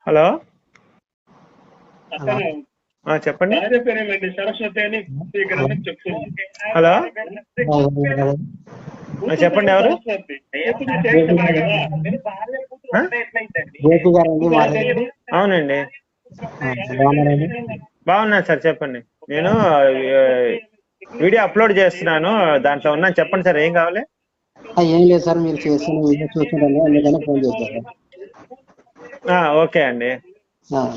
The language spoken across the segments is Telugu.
హలో హలో చెప్పండి. హలో చెప్పండి, ఎవరు? జ్యోతి గారండి మాట్లాడండి. అవునండి, బాగున్నారండి? బాగున్నాను సార్. చెప్పండి. నేను వీడియో అప్లోడ్ చేస్తున్నాను, దాంట్లో ఉన్నాను. చెప్పండి సార్, ఏం కావాలి? ఏం లేదు సార్, మీరు చేస్తున్న వీడియో చూస్తుంటాను, అందుకని ఫోన్ చేశాను ఓకే అండి. సార్.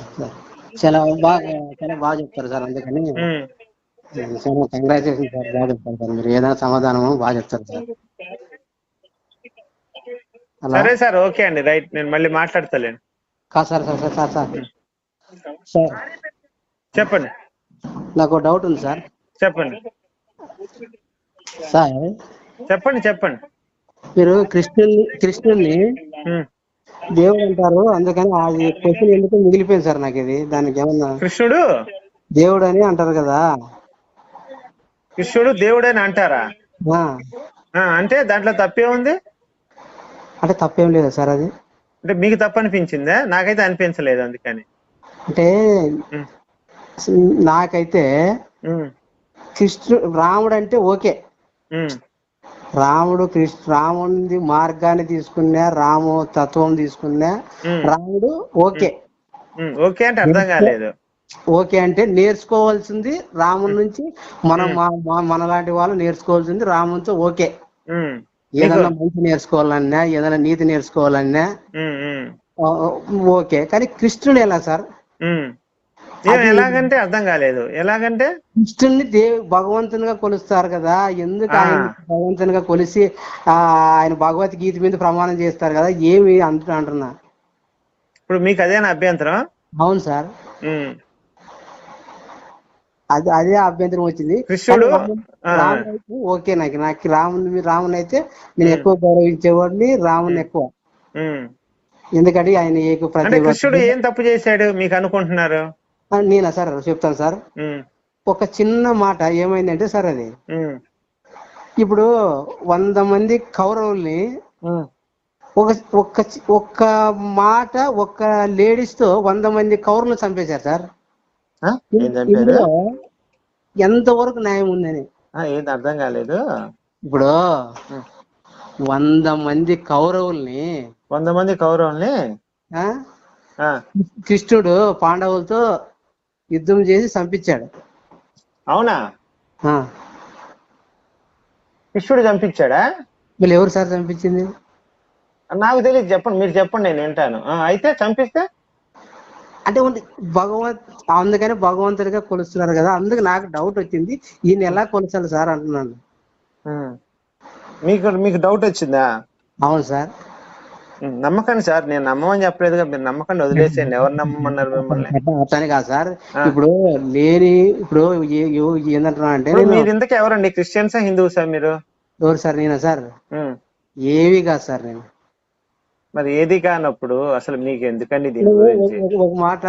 చాలా బాగా చెప్తారు సార్, అందుకని చాలా కంగ్రాచులేషన్ సార్. బాగా చెప్తారు సార్, మీరు ఏదైనా సమాధానము బాగా చెప్తారు సార్. సరే సార్, ఓకే అండి, రైట్. నేను మళ్ళీ మాట్లాడతాలేను. కాదు sir sir sir sir sir చెప్పండి. నాకు డౌట్ ఉంది సార్. చెప్పండి సార్ చెప్పండి చెప్పండి. మీరు కృష్ణుని దేవుడు అంటారు, అందుకని అది క్వశ్చన్ ఎందుకు మిగిలిపోయింది సార్ నాకు. ఇది దానికి ఏమన్నా కృష్ణుడు దేవుడు అని అంటారు కదా. కృష్ణుడు దేవుడు అని అంటారా? అంటే దాంట్లో తప్పే ఉంది? అంటే తప్పేం లేదా సార్? అది అంటే మీకు తప్పు అనిపించిందా? నాకైతే అనిపించలేదు, అందుకని. అంటే నాకైతే రాముడు అంటే ఓకే, రాముడి మార్గాన్ని తీసుకున్నా, రాము తత్వం తీసుకున్నా, రాముడు ఓకే. ఓకే అంటే అర్థం కాలేదు. ఓకే అంటే నేర్చుకోవాల్సింది రాముడి నుంచి, మనలాంటి వాళ్ళు నేర్చుకోవాల్సింది రామునితో ఓకే. ఏదన్నా మంచి నేర్చుకోవాలన్నా, ఏదైనా నీతి నేర్చుకోవాలన్నా ఓకే. కానీ కృష్ణుడు ఎలా సార్? ఎలాగంటే అర్థం కాలేదు. ఎలాగంటే కృష్ణుడిని భగవంతునిగా కొలుస్తారు కదా, ఎందుకు ఆయన భగవంతునిగా కొలిసి ఆయన భగవద్గీత మీద ప్రమాణం చేస్తారు కదా, ఏమి అంటున్నా. ఇప్పుడు మీకు అదేనా అభ్యంతరం? అవును సార్, అదే అభ్యంతరం వచ్చింది. కృష్ణుడు రాముడు ఓకే, నాకు రాముని అయితే నేను ఎక్కువ గౌరవించేవాడిని, రాముని ఎక్కువ. ఎందుకంటే ఆయన కృష్ణుడు ఏం తప్పు చేశాడు మీకు అనుకుంటున్నారు? నేనా సార్ చెప్తాను సార్. ఒక చిన్న మాట ఏమైందంటే సార్, అది ఇప్పుడు 100 మంది కౌరవుల్ని ఒక్క మాట ఒక్క లేడీస్ తో 100 మంది కౌరవులు చంపేశారు సార్. ఇందులో ఎంతవరకు న్యాయం ఉందని ఏది అర్థం కాలేదు. ఇప్పుడు 100 మంది కౌరవుల్ని కృష్ణుడు పాండవులతో యుద్ధం చేసి చంపించాడు. అవునా? కృష్ణుడు చంపించాడా? మళ్ళీ ఎవరు సార్ చంపించింది? నాకు తెలియదు, చెప్పండి, మీరు చెప్పండి, నేను వింటాను. అయితే చంపిస్తే అంటే అందుకని భగవంతుడిగా కొలుస్తున్నారు కదా, అందుకు నాకు డౌట్ వచ్చింది, ఈయన ఎలా కొలుస్తాడు సార్ అంటున్నాను. మీకు డౌట్ వచ్చిందా? అవును సార్. నమ్మకండి సార్, నేను నమ్మమని చెప్పలేదుగా, మీరు నమ్మకండి, వదిలేసేయండి. ఎవరు నమ్మమన్నారు మిమ్మల్ని? అట్లని కాదు సార్, ఇప్పుడు ఏంటంటున్నా అంటే, మీరు ఇంతకీ ఎవరండి? క్రిస్టియన్సా హిందూసా మీరు? ఎవరు సార్? నేనా సార్? ఏవి కాదు సార్ నేను. మరి ఏది కానప్పుడు అసలు మీకు ఎందుకండి దీని గురించి? ఒక మాట,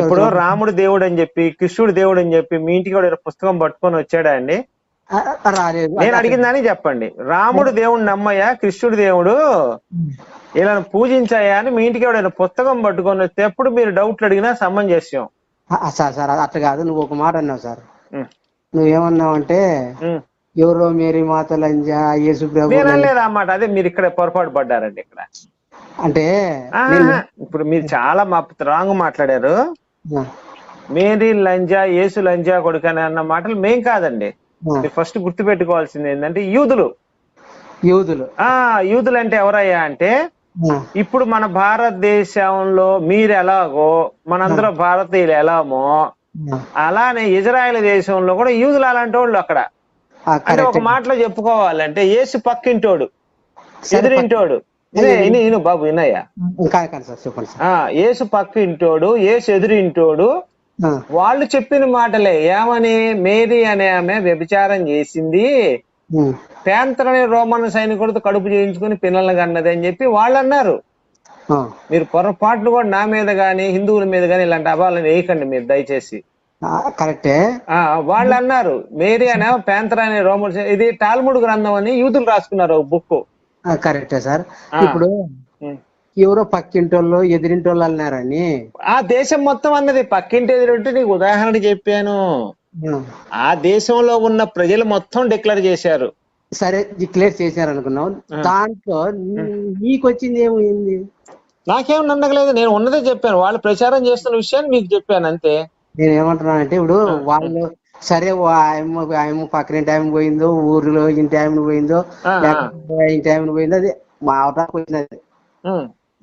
ఇప్పుడు రాముడు దేవుడు అని చెప్పి, కృష్ణుడు దేవుడు అని చెప్పి మీ ఇంటికి కూడా పుస్తకం పట్టుకొని వచ్చాడా అండి? రాలేదు. నేను అడిగిందని చెప్పండి. రాముడు దేవుడు నమ్మయ్యా, కృష్ణుడు దేవుడు ఇలా పూజించాయా అని మీ ఇంటికి ఎవడైనా పుస్తకం పట్టుకొని వస్తే అప్పుడు మీరు డౌట్లు అడిగినా సమంజసం. సార్ అట్లా కాదు, నువ్వు ఒక మాట అన్నావు సార్. నువ్వేమన్నావు అంటే, ఎవరో మేరీ మాత లంజా, యేసు ప్రభు. లేదు అన్నమాట, అదే మీరు ఇక్కడ పొరపాటు పడ్డారండి. ఇక్కడ అంటే ఇప్పుడు మీరు చాలా రాంగ్ మాట్లాడారు. మేరీ లంజా, యేసు లంజా కొడుకని అన్న మాటలు మేం కాదండి. మీరు ఫస్ట్ గుర్తు పెట్టుకోవాల్సింది ఏంటంటే, యూదులు అంటే ఎవరయ్యా అంటే, ఇప్పుడు మన భారతదేశంలో మీరు ఎలాగో మనందరూ భారతీయులు ఎలామో, అలానే ఇజ్రాయెల్ దేశంలో కూడా యూదులు అలాంటి వాళ్ళు అక్కడ. అంటే ఒక మాటలో చెప్పుకోవాలంటే, యేసు పక్కింటోడు, ఎదురింటోడు. బాబు వినయ్యా, యేసు పక్కింటోడు, యేసు ఎదురింటోడు, వాళ్ళు చెప్పిన మాటలే. ఏమని? మేరీ అనే ఆమె వ్యభిచారం చేసింది, పేంత్రని రోమన్ సైనికుడితో కడుపు చేయించుకుని పిల్లల్ని కన్నది అని చెప్పి వాళ్ళు అన్నారు. మీరు పొరపాట్లు కూడా నా మీద గాని హిందువుల మీద గాని ఇలాంటి అభాలను వేయకండి మీరు దయచేసి. కరెక్టే. వాళ్ళు అన్నారు మేరీ అనే పేంత్ర అనే రోమన్, ఇది టాల్ముడ్ గ్రంథం అని యూదులు రాసుకున్నారు ఒక బుక్. కరెక్టే సార్. ఎవరో పక్కింటోళ్ళు ఎదిరింటోళ్ళు అన్నారని. ఆ దేశం మొత్తం అన్నది, పక్కింటి ఎదురుంటే నీకు ఉదాహరణ చెప్పాను. ఆ దేశంలో ఉన్న ప్రజలు మొత్తం డిక్లేర్ చేశారు. సరే డిక్లేర్ చేశారు అనుకున్నావు, దాంట్లో నీకు వచ్చింది ఏమైంది? నాకేం నమ్మకలేదు, నేను ఉన్నదే చెప్పాను. వాళ్ళు ప్రచారం చేస్తున్న విషయాన్ని మీకు చెప్పాను అంతే. నేను ఏమంటున్నానంటే ఇప్పుడు వాళ్ళు సరే ఆయమ్మ పక్కన ఆమె పోయిందో, ఊర్లో ఇంటి ఆమె పోయిందో, ఇంటి ఆమె పోయిందో, అది మా అవటానికి వచ్చినది.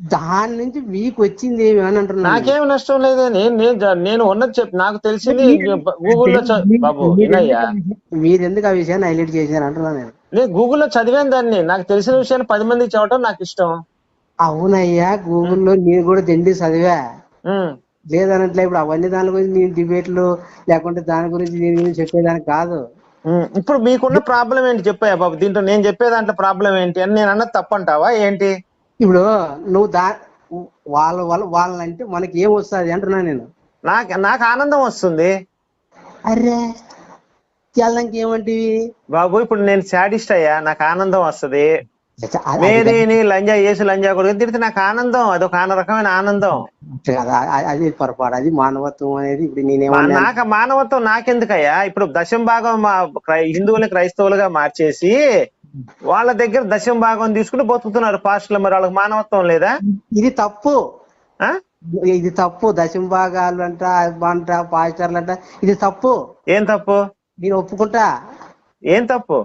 దాని నుంచి మీకు వచ్చింది ఏమి అని అంటున్నా. నాకేం నష్టం లేదు. నేను ఉన్నది చెప్పి నాకు తెలిసింది గూగుల్లో బాబు వినయ్యా, మీరు ఎందుకు ఆ విషయాన్ని హైలైట్ చేశారు అంటున్నా. నేను గూగుల్లో చదివాను దాన్ని, నాకు తెలిసిన విషయాన్ని 10 మందికి చెప్పడం నాకు ఇష్టం. అవునయ్యా, గూగుల్లో నేను కూడా దండి చదివా, లేదనట్లే. ఇప్పుడు అవన్నీ దాని గురించి నేను డిబేట్లు లేకుంటే దాని గురించి దీని గురించి చెప్పేదానికి కాదు. ఇప్పుడు మీకున్న ప్రాబ్లం ఏంటి చెప్పాయా బాబు? దీంట్లో నేను చెప్పే దాంట్లో ప్రాబ్లం ఏంటి అని నేను అన్నది తప్పంటావా ఏంటి? ఇప్పుడు నువ్వు వాళ్ళంటే మనకి ఏం వస్తుంది అంటున్నా నేను. నాకు ఆనందం వస్తుంది. అరే తెల్లంకి ఏమంటివి బాబు? ఇప్పుడు నేను సాడిస్ట్ అయ్యా, నాకు ఆనందం వస్తుంది. మేరీని లంజా చేసి లంజా కొడుకు తిడితే నాకు ఆనందం, అదొక రకమైన ఆనందం. అది పొరపాటు, అది మానవత్వం అనేది. ఇప్పుడు నేనేమన్నా నాకు మానవత్వం నాకెందుకయ్యా? ఇప్పుడు దశం భాగం హిందువులు క్రైస్తవులుగా మార్చేసి వాళ్ళ దగ్గర దశం భాగం తీసుకుని బతుకుతున్నారు పాస్టర్లు. మరి వాళ్ళకి మానవత్వం లేదా? ఇది తప్పు, ఇది తప్పు. దశం భాగాలు అంట పాస్టర్లు అంట, ఇది తప్పు. ఏం తప్పు? నేను ఒప్పుకుంటా. ఏం తప్పు?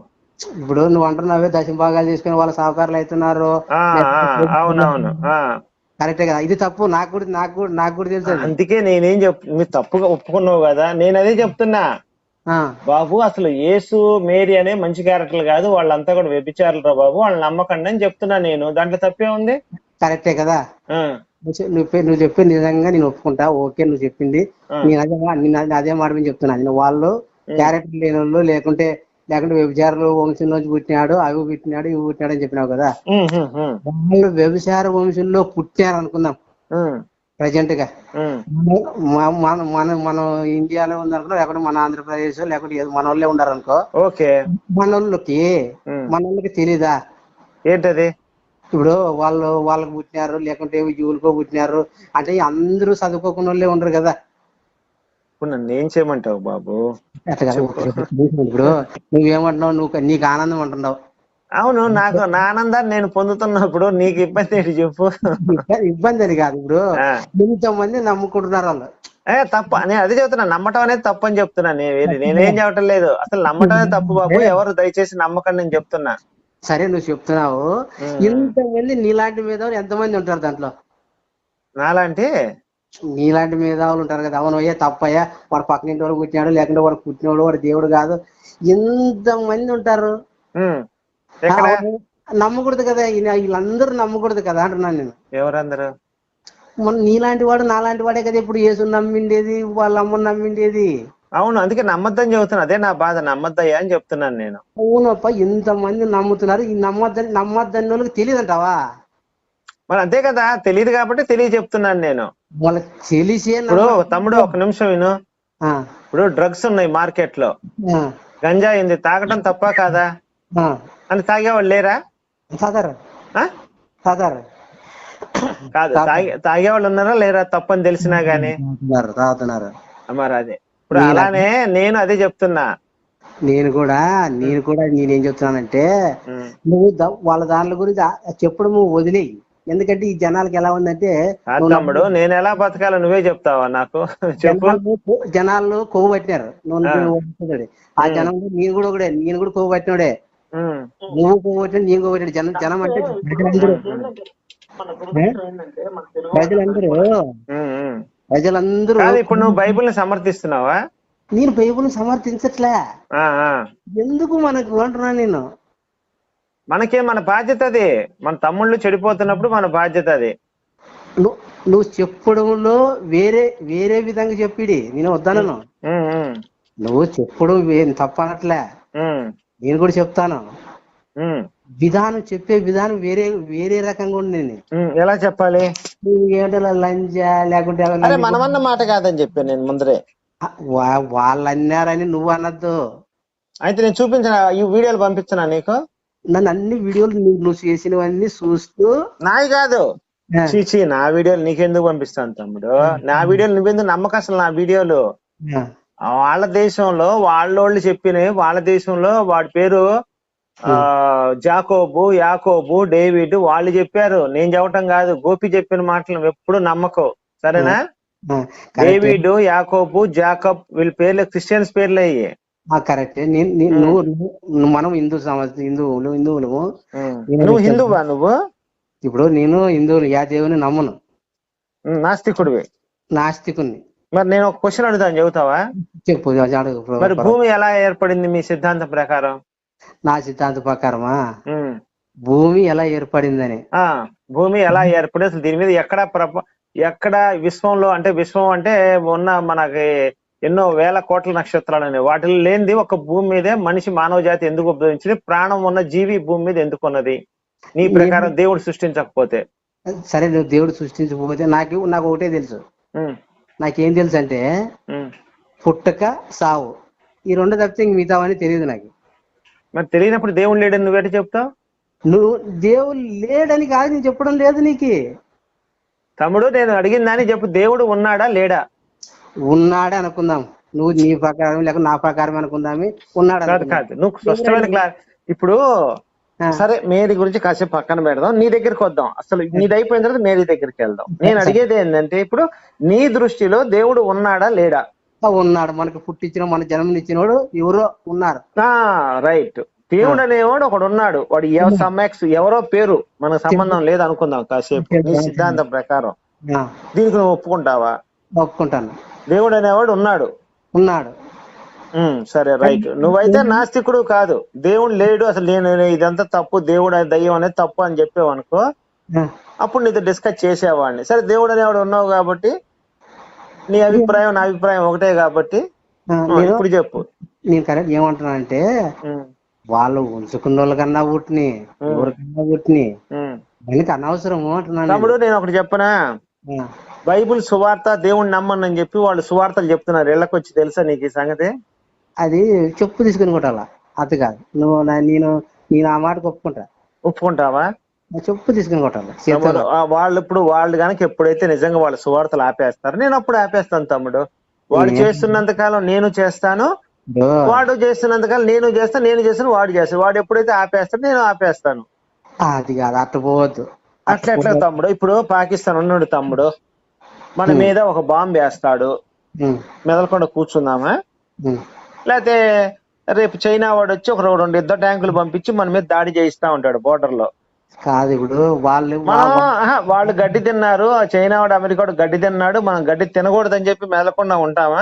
ఇప్పుడు నువ్వు అంటున్నావే దశం భాగాలు తీసుకుని వాళ్ళ సహకారులు అవుతున్నారు. అవునవును, కరెక్టే కదా, ఇది తప్పు. నాకు కూడా తెలుసు. అందుకే నేనేం మీరు తప్పుగా ఒప్పుకున్నావు కదా, నేను అదే చెప్తున్నా బాబు. అసలు యేసు మేరీ అనే మంచి క్యారెక్టర్లు కాదు, వాళ్ళంతా కూడా వ్యభిచారులు బాబు, వాళ్ళని నమ్మకండి అని చెప్తున్నా నేను. దాంట్లో తప్పే ఉంది? కరెక్టే కదా. నువ్వు చెప్పి నిజంగా నేను ఒప్పుకుంటా. ఓకే, నువ్వు చెప్పింది నేను అదే మాట మీద చెప్తున్నా. నేను వాళ్ళు క్యారెక్టర్ లేని వాళ్ళు లేకుంటే వ్యభిచారులు వంశంలోంచి పుట్టినాడు, అవి పుట్టినాడు, ఇవి పుట్టినాడు అని చెప్పినావు కదా. వాళ్ళు వ్యభిచార వంశంలో పుట్టారు అనుకుందాం ప్రజెంట్ గా. మనం ఇండియాలో ఉందనుకో, లేకుంటే మన ఆంధ్రప్రదేశ్ లేకుంటే మన వాళ్ళే ఉండారనుకో, మన వాళ్ళకి తెలీదా ఏంటది? ఇప్పుడు వాళ్ళకి పుట్టినారు లేకుంటే యూలుకో పుట్టినారు అంటే అందరూ చదువుకోకుండా వాళ్ళే ఉండరు కదా. ఇప్పుడు నన్ను ఏం చేయమంటావు బాబు? ఇప్పుడు నువ్వేమంటున్నావు? నీకు ఆనందం అంటున్నావు. అవును, నాకు నా ఆనందాన్ని నేను పొందుతున్నప్పుడు నీకు ఇబ్బంది ఏంటి చెప్పు? ఇబ్బంది అని కాదు, ఇప్పుడు ఇంతమంది నమ్ముకుంటున్నారు వాళ్ళు. తప్ప నేను అదే చెప్తున్నా, నమ్మటం అనేది తప్పు అని చెప్తున్నా. నేనేం చెప్పటం లేదు, అసలు నమ్మటం అనేది తప్పు బాబు. ఎవరు దయచేసి నమ్మకం నేను చెప్తున్నా. సరే నువ్వు చెప్తున్నావు, ఇంతమంది నీలాంటి మేధావులు ఎంతమంది ఉంటారు దాంట్లో? నీలాంటి మేధావులు ఉంటారు కదా. అవును అయ్యా, తప్పయ్యా, వాడు పక్కనింటి వాడు పుట్టినాడు లేకుంటే వాడు పుట్టినోడు వాడు దేవుడు కాదు, ఎంతమంది ఉంటారు. నమ్మకూడదు కదా, వీళ్ళందరూ నమ్మకూడదు కదా అంటున్నాను నేను. ఎవరందరూ? నీలాంటి వాడు నాలాంటి వాడే కదా ఇప్పుడు యేసు నమ్మిండేది, వాళ్ళ అమ్మని నమ్మిండేది. అవును, అందుకే నమ్మద్దని చెబుతున్నా. అదే నా బాధ, నమ్మద్దయ్యా అని చెప్తున్నాను నేను. అవునప్ప, ఇంతమంది నమ్ముతున్నారు. ఈ నమ్మద్దని వాళ్ళకి తెలియదంటావా? మరి అంతే కదా, తెలియదు కాబట్టి చెప్తున్నాను నేను. వాళ్ళకి తెలిసే. ఇప్పుడు తమ్ముడు ఒక నిమిషం విను. ఇప్పుడు డ్రగ్స్ ఉన్నాయి మార్కెట్ లో, గంజా అయింది, తాగటం తప్ప కాదా అని తాగేవాళ్ళు లేరా? కాదు, తాగేవాళ్ళు ఉన్నారా లేరా? తప్పని తెలిసినా గానీ మరి అదే. ఇప్పుడు అలానే నేను అదే చెప్తున్నా. నేను కూడా నేనేం చెప్తున్నానంటే, నువ్వు వాళ్ళ దాంట్లో గురించి చెప్పడం వదిలేయి. ఎందుకంటే ఈ జనాలకి ఎలా ఉందంటే, తమ్ముడు నేను ఎలా బతకాలో నువ్వే చెప్తావా నాకు? జనాలు కొవ్వు పట్టినారు. ఆ జనంలో నేను కూడా కొవ్వు పట్టినోడే. నువ్వు కొవ్వు పట్టిన, నేను కొవ్వు పట్టిన జనం అంటే ప్రజలందరూ. ఇప్పుడు నువ్వు బైబిల్ని సమర్థిస్తున్నావా? నేను బైబిల్ని సమర్థించట్లే. ఎందుకు మనకు అంటున్నా నేను. మనకే మన బాధ్యత అది. మన తమ్ముళ్ళు చెడిపోతున్నప్పుడు మన బాధ్యత అది. నువ్వు చెప్పడంలో వేరే విధంగా చెప్పిడి, నేను వద్దాను. నువ్వు చెప్పడం తప్పనట్లే, నేను కూడా చెప్తాను. చెప్పే విధానం వేరే రకంగా ఉంది. ఎలా చెప్పాలి? లంజా లేకుంటే మనమన్న మాట కాదని చెప్పాను నేను ముందరే. వాళ్ళు అన్నారని నువ్వు అనద్దు. అయితే నేను చూపించిన ఈ వీడియోలు పంపించినా నీకు? నన్ను అన్ని వీడియోలు నువ్వు చేసినవన్నీ చూస్తూ. నాయి కాదు, చీచి నా వీడియోలు నీకెందుకు పంపిస్తాను తమ్ముడు? నా వీడియోలు నువ్వెందుకు నమ్మకం అసలు? నా వీడియోలు వాళ్ళ దేశంలో వాళ్ళోళ్ళు చెప్పినవి, వాళ్ళ దేశంలో వాడి పేరు జాకోబు, యాకోబు, డేవిడ్ వాళ్ళు చెప్పారు, నేను చెప్పటం కాదు. గోపి చెప్పిన మాటలు నువ్వు ఎప్పుడు నమ్మకం, సరేనా? డేవిడ్, యాకోబు, జాకబ్ వీళ్ళ పేర్లు క్రిస్టియన్స్ పేర్లు అయ్యి. కరెక్ట్. మనం హిందువులము. నువ్వు హిందువా? నువ్వు ఇప్పుడు నేను హిందువులు, యా దేవుని నమ్మను. నాస్తికుడివి. నాస్తికుని. మరి నేను ఒక క్వశ్చన్ అడుగుతాను, చెబుతావా? చెప్పు. మరి భూమి ఎలా ఏర్పడింది మీ సిద్ధాంతం ప్రకారం? నా సిద్ధాంతం ప్రకారమా? భూమి ఎలా ఏర్పడిందని. భూమి ఎలా ఏర్పడి అసలు దీని మీద ఎక్కడ విశ్వంలో, అంటే విశ్వం అంటే ఉన్న మనకి ఎన్నో వేల కోట్ల నక్షత్రాలు అనేవి, వాటిలో లేనిది ఒక భూమి మీదే మనిషి మానవ జాతి ఎందుకు ఉద్భవించింది? ప్రాణం ఉన్న జీవి భూమి మీద ఎందుకు ఉన్నది నీ ప్రకారం, దేవుడు సృష్టించకపోతే? సరే, నువ్వు దేవుడు సృష్టించకపోతే నాకు ఒకటే తెలుసు. నాకేం తెలుసు అంటే పుట్టక సావు, ఈ రెండు తప్పితే ఇంక మిగతావని తెలియదు నాకు. మరి తెలియనప్పుడు దేవుడు లేడని నువ్వేట చెప్తావు? నువ్వు దేవుడు లేడని కాదు నేను చెప్పడం లేదు నీకు తమ్ముడు. నేను అడిగిన దాన్ని చెప్పు, దేవుడు ఉన్నాడా లేడా? ఉన్నాడే అనుకుందాం. నువ్వు నీ ప్రకారం లేక నా ప్రకారం అనుకుందామే. ఉన్నాడు కాదు, నువ్వు స్పష్టమైన ఇప్పుడు సరే మేరీ గురించి కాసేపు పక్కన పెడదాం, నీ దగ్గరికి వద్దాం. అసలు నీది అయిపోయిన తర్వాత మేరీ దగ్గరికి వెళ్దాం. నేను అడిగేది ఏంటంటే, ఇప్పుడు నీ దృష్టిలో దేవుడు ఉన్నాడా లేడా? ఉన్నాడు. మనకు పుట్టించిన, మన జన్మనిచ్చినోడు ఎవరో ఉన్నారు. రైట్. దేవుడు అనేవాడు ఒకడు ఉన్నాడు. వాడు ఎవరో పేరు మనకు సంబంధం లేదు అనుకుందాం కాసేపు. నీ సిద్ధాంతం ప్రకారం దీనికి నువ్వు ఒప్పుకుంటావా? ఒప్పుకుంటాను. దేవుడు అనేవాడు ఉన్నాడు. సరే, రైట్. నువ్వైతే నాస్తికుడు కాదు, దేవుడు లేడు అసలు, నేను ఇదంతా తప్పు, దేవుడు దయ్యం అనేది తప్పు అని చెప్పావు అనుకో, అప్పుడు నీతో డిస్కస్ చేసేవాడిని. సరే, దేవుడు అనేవాడు ఉన్నావు కాబట్టి నీ అభిప్రాయం నా అభిప్రాయం ఒకటే కాబట్టి ఇప్పుడు చెప్పు. నేను కరెక్ట్ ఏమంటున్నా అంటే, వాళ్ళు ఉంచుకున్న వాళ్ళకన్నా పుట్టిని, ఎవరికన్నా పుట్టిని, దానికి అనవసరము అంటున్నాను. తమ్ముడు నేను ఒకటి చెప్పనా? బైబుల్ సువార్త దేవుడిని నమ్మని చెప్పి వాళ్ళు సువార్తలు చెప్తున్నారు ఇళ్ళకి వచ్చి, తెలుసా నీకు ఈ సంగతి? అది చెప్పు తీసుకుని కొట్టాలా, అది కాదు. నేను ఆ మాటకు ఒప్పుకుంటావా? చెప్పు తీసుకుని కొట్టాలి. వాళ్ళు కనుక ఎప్పుడైతే నిజంగా వాళ్ళ సువార్తలు ఆపేస్తారు, నేను అప్పుడు ఆపేస్తాను తమ్ముడు. వాడు చేస్తున్నంత కాలం నేను చేస్తాను, వాడు చేస్తున్నంతకాలం నేను చేస్తాను, నేను చేస్తాను వాడు చేస్తాను. వాడు ఎప్పుడైతే ఆపేస్తాడు నేను ఆపేస్తాను. అది కాదు, అట్లా పోవద్దు. అట్లా తమ్ముడు. ఇప్పుడు పాకిస్తాన్ ఉన్నాడు తమ్ముడు, మన మీద ఒక బాంబు వేస్తాడు, మెదలకుండా కూర్చుందామా? లేకపోతే రేపు చైనా వాడు వచ్చి ఒక 2 యుద్ధ ట్యాంకులు పంపించి మన మీద దాడి చేయిస్తా ఉంటాడు బోర్డర్ లో. కాదు, ఇప్పుడు వాళ్ళు గడ్డి తిన్నారు, చైనా వాడు అమెరికా వాడు గడ్డి తిన్నాడు, మనం గడ్డి తినకూడదని చెప్పి మెదలకుండా ఉంటామా?